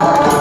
வேண்டும்.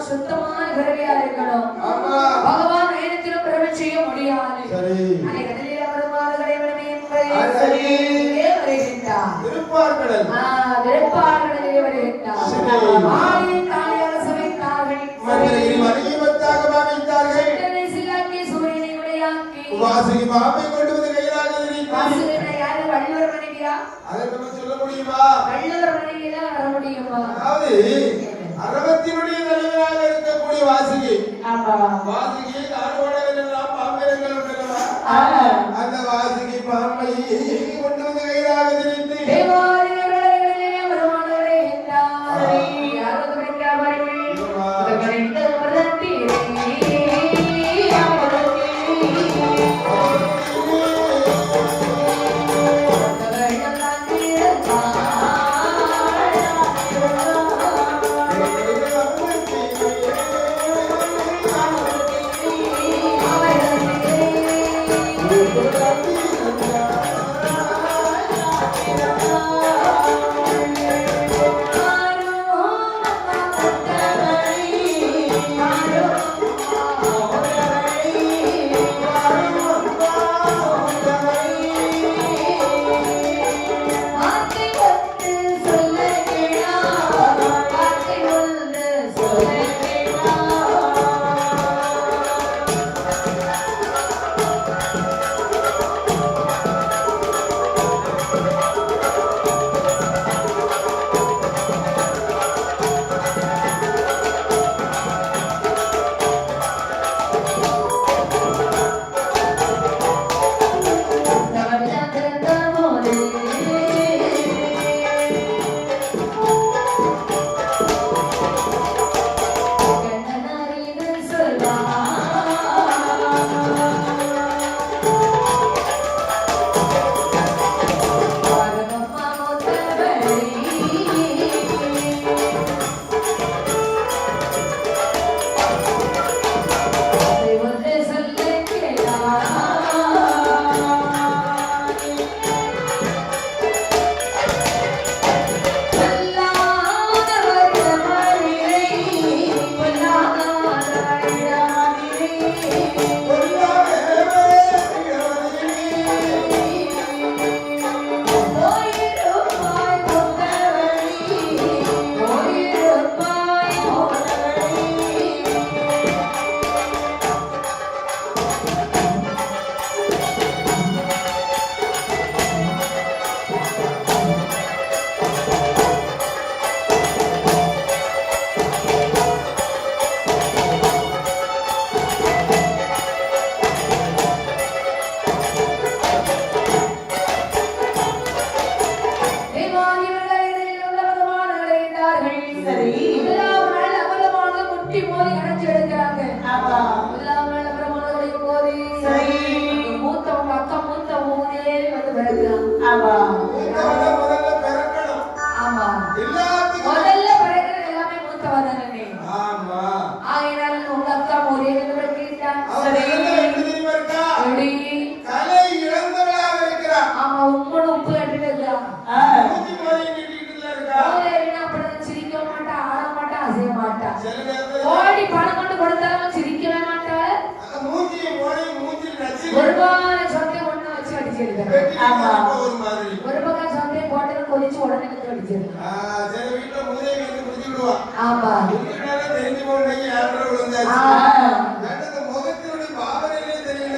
சுத்தமான பிறவியா இருக்கணும். பகவான் நேரத்திலும் பிறவி செய்ய முடியாது. வாசுகி பாம்பை கொண்டு வந்து கையிலாக வள்ளுவர் மனைவியா? அதை நம்ம சொல்ல முடியுமா? வள்ளுவர் மனைவியில வர முடியுமா? அதாவது அரவத்தினுடைய தலைவராக இருக்கக்கூடிய வாசுகி. வாசுகி ஆடுவாடவெல்லாம் பாம்பைகள் உண்டல்லவா? அந்த வாசுகி பாம்பை கொண்டு வந்து கையிலாக திரித்து வருமானவரே என்றார். யாரும் கிடைக்காமலே ஒரு பக்கம் சொந்தே போட்டு கொதிச்சு உடனே அடிச்சிருக்கேன்.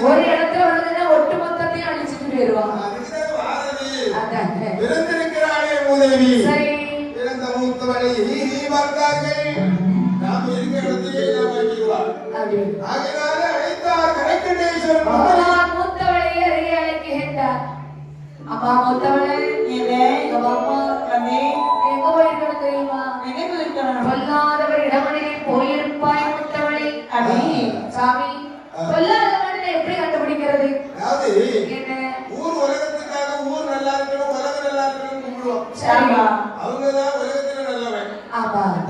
ஒரு இடத்துல வந்து ஒட்டு மொத்தத்தையும் அழிச்சிட்டு போயிருவாங்க. சரி அம்மா மூத்தவளே எங்க போயிருக்கணும் தெரியுமா? சொல்லாதவர் இடமணிலே போயிருப்பாய் மூத்தவளே. அடி சாமி சொல்லாதவன் எப்படி கண்டுபிடிக்கிறது? என்ன ஊர் உலகத்துக்காக ஊர் நல்லா இருக்கணும் உலகம் நல்லா இருக்கணும் கும்பிடுவோம். அவங்கதான் உலகத்துல நல்லவன்.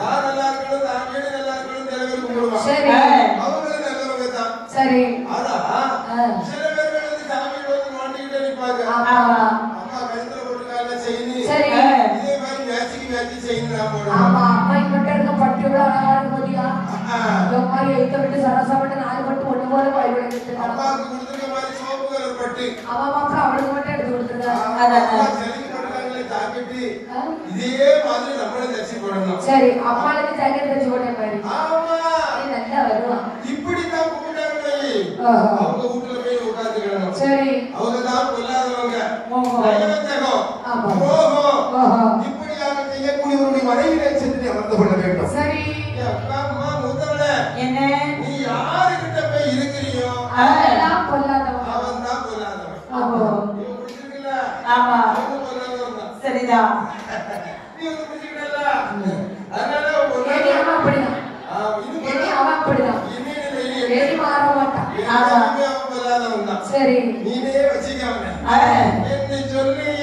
நான் நல்லா இருக்கணும் தான் வீடு நல்லா இருக்கணும் சில பேர் கும்பிடுவான். சரி அவங்களும் நல்லவங்க தான். சரி ஆனா சில பேர் வந்து சாமி வந்து நோண்டிக்கிட்டே நிற்பாங்க. அம்மா கழுத்துல போட்டுக்கால செயின் இதே மாதிரி மேட்சிக்கு மேட்சி செயின் தான் போடுவாங்க. அம்மா இப்ப இருக்க பட்டு எவ்வளவு அழகா இருக்கு பாத்தியா? எம்மா எய்த விட்டு சரசப்பட்டு 4 பட்டு ஒண்ணு போல வாய் விடுறது. அம்மாக்கு கொடுத்துருக்க மாதிரி சோப்பு கலர் பட்டு. அவ மாத்திரம் அவளுக்கு மட்டும் எடுத்து கொடுத்துருக்கா. அதான் செலக்ட் பண்ணாங்களே ஜாக்கெட். இதே மாதிரி நம்மளே தச்சு போடணும். சரி அம்மாளுக்கு ஜாக்கெட் தச்சு போடுற மாதிரி. ஆமா. நீ நல்லா வருவா. இப்படி தான் கூப்பிட்டாங்க. அவங்க வீட்ல போய் உட்கார்ந்துக்கணும். சரி. அவங்க தான் கொல்லாதவங்க. நயவஞ்சகம். ஆமா. இப்படியாக செய்யக்கூடியவருடைய மனைவியை சென்று அமர்ந்து கொள்ள வேண்டும். சரி. அப்பா அம்மா மூத்தவளே. என்ன? நீ யாருகிட்ட போய் இருக்கிறியோ அவன்தான் கொல்லாதவன். அவன்தான் கொல்லாதவன். ஆமா. நீ புரிஞ்சுக்கல? ஆமா. அவன் கொல்லாதவன் தான். சரிதான். நீ புரிஞ்சுக்கல? அதனால ஏனி அவன் அப்படிதான். ஏனி அவன் அப்படிதான். ஏனி மாற மாட்டான். ஆமா. அவன் கொல்லாதவன் தான். சரி. நீனே வச்சுக்காம என்று சொல்லி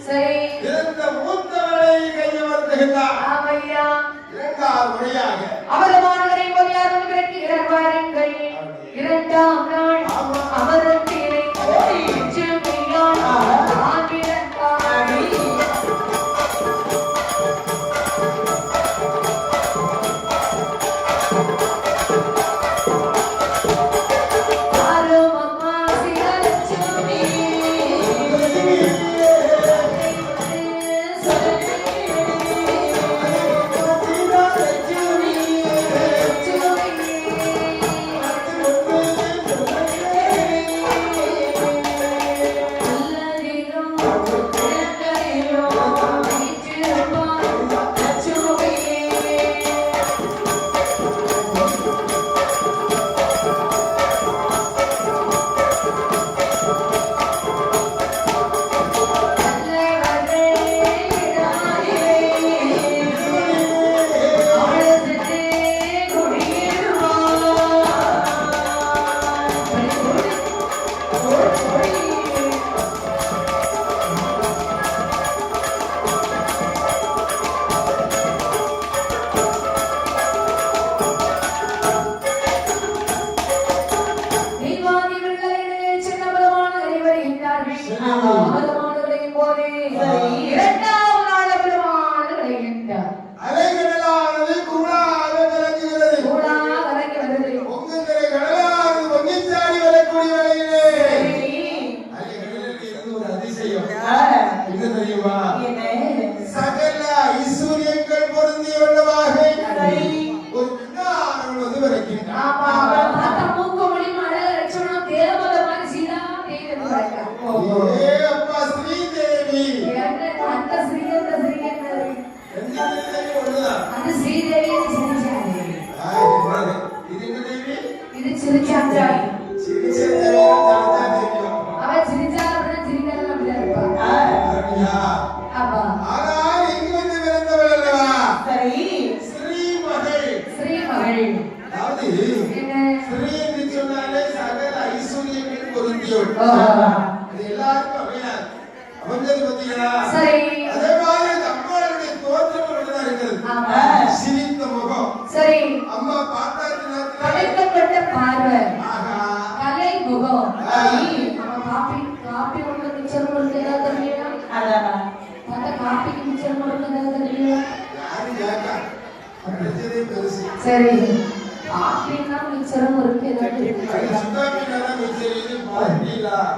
சரி. இந்த மூத்தவளை கையை வருத்துகின்றார். ஆமையா. இரண்டாவது முறையாக அவரமானவரை ஒளியாரும் கிடக்கு இரவாருங்கள். இரண்டாம் நாள் அவரத்திலே செம்மையான் ஆகிரத்தாடி. சகல ஐஸ்வர்யங்கள் பொருந்திய வண்ணமாக ஒரு பின்னார்கள் வந்து வரைக்கின்றார். அப்பா ஸ்ரீதேவி இது சிரிச்சாச்சாய். அவன் சிரிச்சா அப்படின்னா சிரிக்காத அப்படிதான் இருப்பா. ஆமா. ஆனால் இங்கு வந்து பிறந்தவள் அல்லவா? சரி. ஸ்ரீமகள். ஸ்ரீமகள். அதாவது ஸ்ரீ என்று சொன்னாலே சகல ஐஸ்வர்யங்கள் பொருந்தியவள். அது எல்லாருக்கும் அமையாது. அமைஞ்சது பார்த்தீங்களா? சரி. அதே மாதிரி அம்மாளுடைய தோற்றம் அப்படிதான் இருக்கிறது. ஆமா. சிரித்த முகம். சரி. அம்மா பார்த்தாச்சு படைக்கப்பட்ட பார்வை. ஆஹா. கலை முகம். அவன் காப்பி ஒன்று மிச்சம் கொடுத்து ஏதாவது தெரியுமா? அதான். அந்த காப்பிக்கு மிச்சம் கொடுத்து ஏதாவது தெரியுமா? யாரு கேட்டா? அடுத்ததே பெருசு. சரி. காப்பினா மிச்சம் இருக்கு ஏதாவது தெரியுமா? சுத்தா மீனா மிச்சம் இது பாத்தீங்களா?